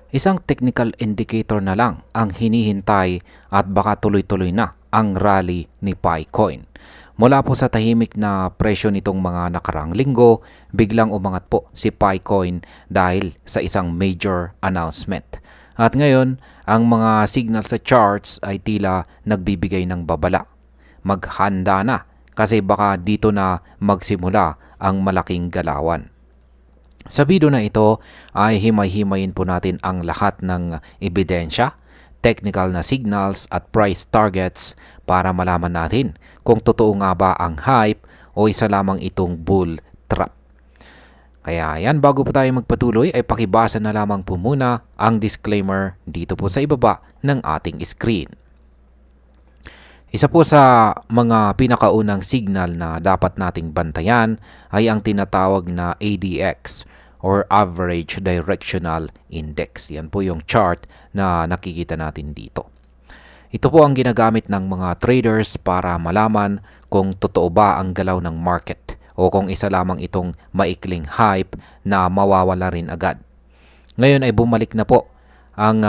Isang technical indicator na lang ang hinihintay at baka tuloy-tuloy na ang rally ni Picoin. Mula po sa tahimik na presyo nitong mga nakarang linggo, biglang umangat po si Picoin dahil sa isang major announcement. At ngayon, ang mga signal sa charts ay tila nagbibigay ng babala. Maghanda na kasi baka dito na magsimula ang malaking galawan. Sa video na ito ay himay-himayin po natin ang lahat ng ebidensya, technical na signals at price targets para malaman natin kung totoo nga ba ang hype o isa lamang itong bull trap. Kaya yan, bago po tayo magpatuloy ay pakibasa na lamang po muna ang disclaimer dito po sa ibaba ng ating screen. Isa po sa mga pinakaunang signal na dapat nating bantayan ay ang tinatawag na ADX or Average Directional Index. Yan po yung chart na nakikita natin dito. Ito po ang ginagamit ng mga traders para malaman kung totoo ba ang galaw ng market o kung isa lamang itong maikling hype na mawawala rin agad. Ngayon ay bumalik na po ang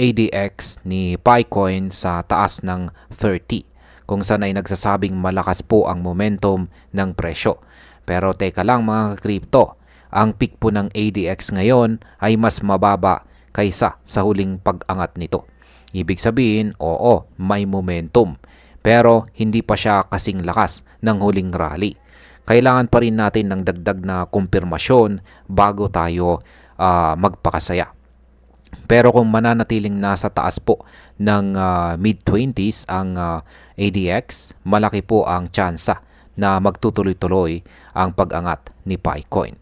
ADX ni Picoin sa taas ng 30 kung saan ay nagsasabing malakas po ang momentum ng presyo. Pero teka lang mga crypto, ang peak po ng ADX ngayon ay mas mababa kaysa sa huling pag-angat nito. Ibig sabihin, oo, may momentum pero hindi pa siya kasing lakas ng huling rally. Kailangan pa rin natin ng dagdag na kumpirmasyon bago tayo magpakasaya. Pero kung mananatiling nasa taas po ng mid-20s ang ADX, malaki po ang tsansa na magtutuloy-tuloy ang pag-angat ni Picoin.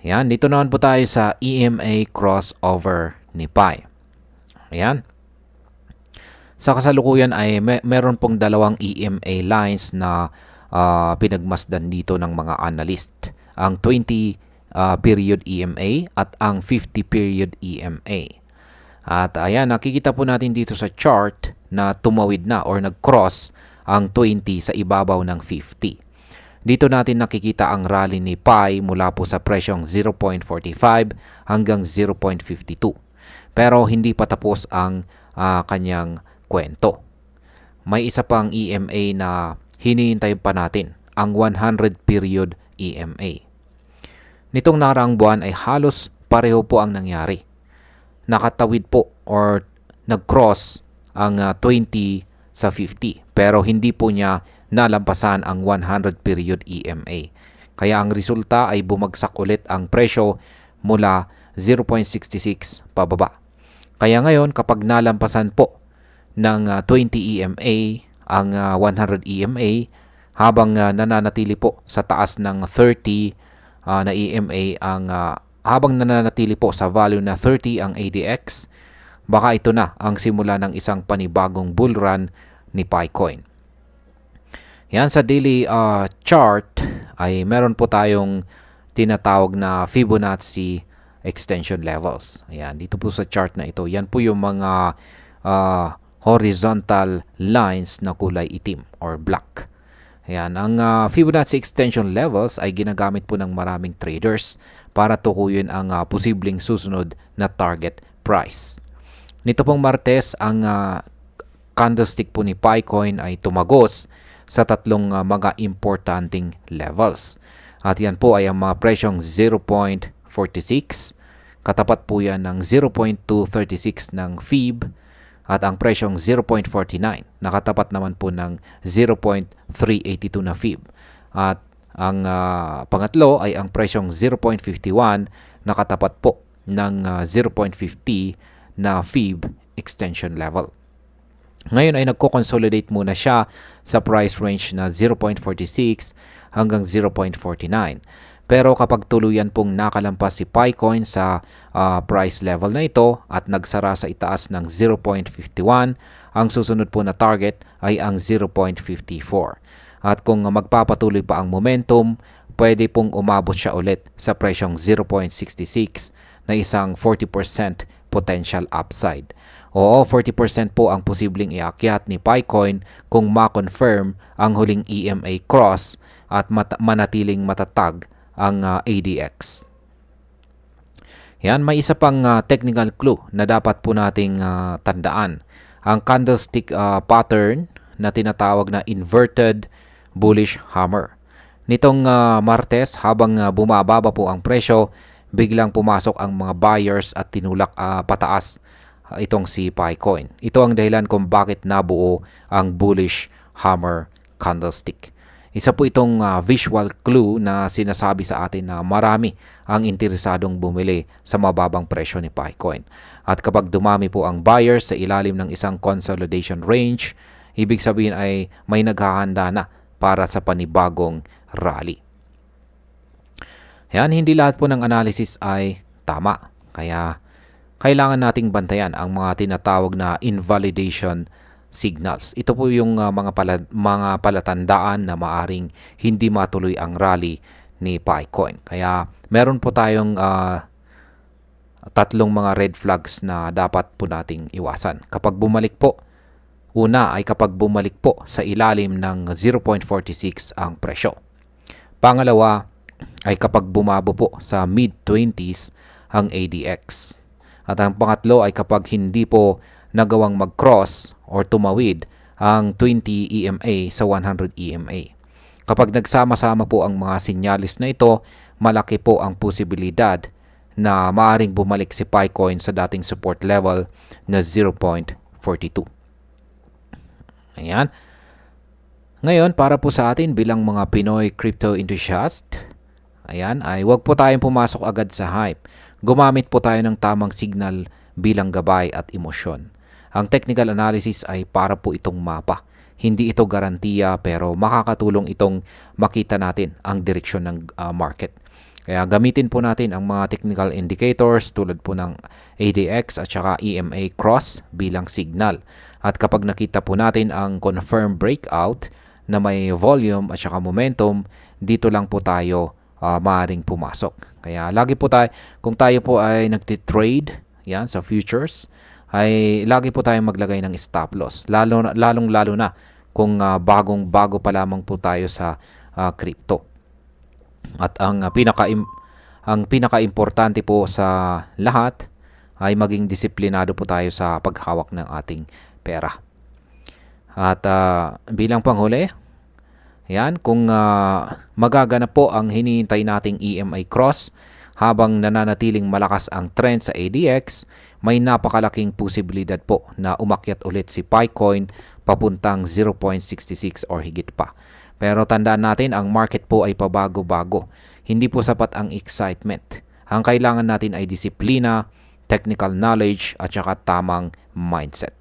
Ayan, dito naman po tayo sa EMA crossover ni Pi. Ayan. Sa kasalukuyan ay meron pong dalawang EMA lines na pinagmasdan dito ng mga analyst. Ang 20 period EMA at ang 50 period EMA. At ayan, nakikita po natin dito sa chart na tumawid na or nag-cross ang 20 sa ibabaw ng 50. Dito natin nakikita ang rally ni Pi mula po sa presyong 0.45 hanggang 0.52. Pero hindi pa tapos ang kanyang kwento. May isa pang EMA na hinihintay pa natin, ang 100 period EMA. Nitong nakaraang buwan ay halos pareho po ang nangyari. Nakatawid po or nag-cross ang 20 sa 50 pero hindi po niya nalampasan ang 100 period EMA. Kaya ang resulta ay bumagsak ulit ang presyo mula 0.66 pababa. Kaya ngayon kapag nalampasan po ng 20 EMA ang 100 EMA habang nananatili po sa taas ng 30 na EMA habang nananatili po sa value na 30 ang ADX, baka ito na ang simula ng isang panibagong bull run ni Picoin. Yan, sa daily chart ay meron po tayong tinatawag na Fibonacci extension levels. Ayan, dito po sa chart na ito, yan po yung mga horizontal lines na kulay itim or black. Ayan, ang Fibonacci extension levels ay ginagamit po ng maraming traders para tukuyin ang posibleng susunod na target price. Nito pong Martes, ang candlestick po ni Picoin ay tumagos sa tatlong mga importanteng levels. At yan po ay ang mga presyong 0.46, katapat po yan ng 0.236 ng FIB, at ang presyong 0.49, nakatapat naman po ng 0.382 na FIB. At ang pangatlo ay ang presyong 0.51, nakatapat po ng 0.50 na FIB extension level. Ngayon ay nagko-consolidate muna siya sa price range na 0.46 hanggang 0.49. Pero kapag tuluyan pong nakalampas si Picoin sa price level na ito at nagsara sa itaas ng 0.51, ang susunod po na target ay ang 0.54. At kung magpapatuloy pa ang momentum, pwede pong umabot siya ulit sa presyong 0.66 na isang 40% potential upside. Oo, 40% po ang posibleng iakyat ni Picoin kung ma-confirm ang huling EMA cross at manatiling matatag ang ADX. Yan, may isa pang technical clue na dapat po nating tandaan. Ang candlestick pattern na tinatawag na inverted bullish hammer. Nitong Martes, habang bumababa po ang presyo, biglang pumasok ang mga buyers at tinulak pataas itong si Picoin. Ito ang dahilan kung bakit nabuo ang bullish hammer candlestick. Isa po itong visual clue na sinasabi sa atin na marami ang interesadong bumili sa mababang presyo ni Picoin. At kapag dumami po ang buyers sa ilalim ng isang consolidation range, ibig sabihin ay may naghahanda na para sa panibagong rally. Yan, hindi lahat po ng analysis ay tama. Kaya kailangan nating bantayan ang mga tinatawag na invalidation signals. Ito po yung mga palatandaan na maaring hindi matuloy ang rally ni Picoin. Kaya meron po tayong tatlong mga red flags na dapat po nating iwasan. Kapag bumalik po, una ay kapag bumalik po sa ilalim ng 0.46 ang presyo. Pangalawa ay kapag bumabo po sa mid-20s ang ADX. At ang pangatlo ay kapag hindi po nagawang mag-cross or tumawid ang 20 EMA sa 100 EMA. Kapag nagsama-sama po ang mga sinyalis na ito, malaki po ang posibilidad na maaring bumalik si Picoin sa dating support level na 0.42. Ayan. Ngayon, para po sa atin bilang mga Pinoy crypto enthusiast, ayan, ay huwag po tayong pumasok agad sa hype. Gumamit po tayo ng tamang signal bilang gabay at emosyon. Ang technical analysis ay para po itong mapa. Hindi ito garantiya pero makakatulong itong makita natin ang direksyon ng market. Kaya gamitin po natin ang mga technical indicators tulad po ng ADX at saka EMA cross bilang signal. At kapag nakita po natin ang confirmed breakout na may volume at saka momentum, dito lang po tayo maaaring pumasok. Kaya lagi po tayo, kung tayo po ay nagtitrade yan, sa futures, ay lagi po tayong maglagay ng stop loss. Lalong-lalo na kung bagong-bago pa lamang po tayo sa crypto. At ang pinaka-importante po sa lahat ay maging disiplinado po tayo sa paghawak ng ating pera. At bilang panghuli, yan, kung magaganap po ang hinihintay nating EMA cross habang nananatiling malakas ang trend sa ADX, may napakalaking posibilidad po na umakyat ulit si Picoin papuntang 0.66 or higit pa. Pero tandaan natin, ang market po ay pabago-bago. Hindi po sapat ang excitement. Ang kailangan natin ay disiplina, technical knowledge at saka tamang mindset.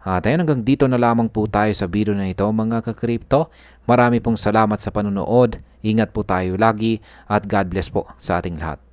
At ayun, hanggang dito na lamang po tayo sa video na ito mga ka-crypto. Marami pong salamat sa panonood. Ingat po tayo lagi at God bless po sa ating lahat.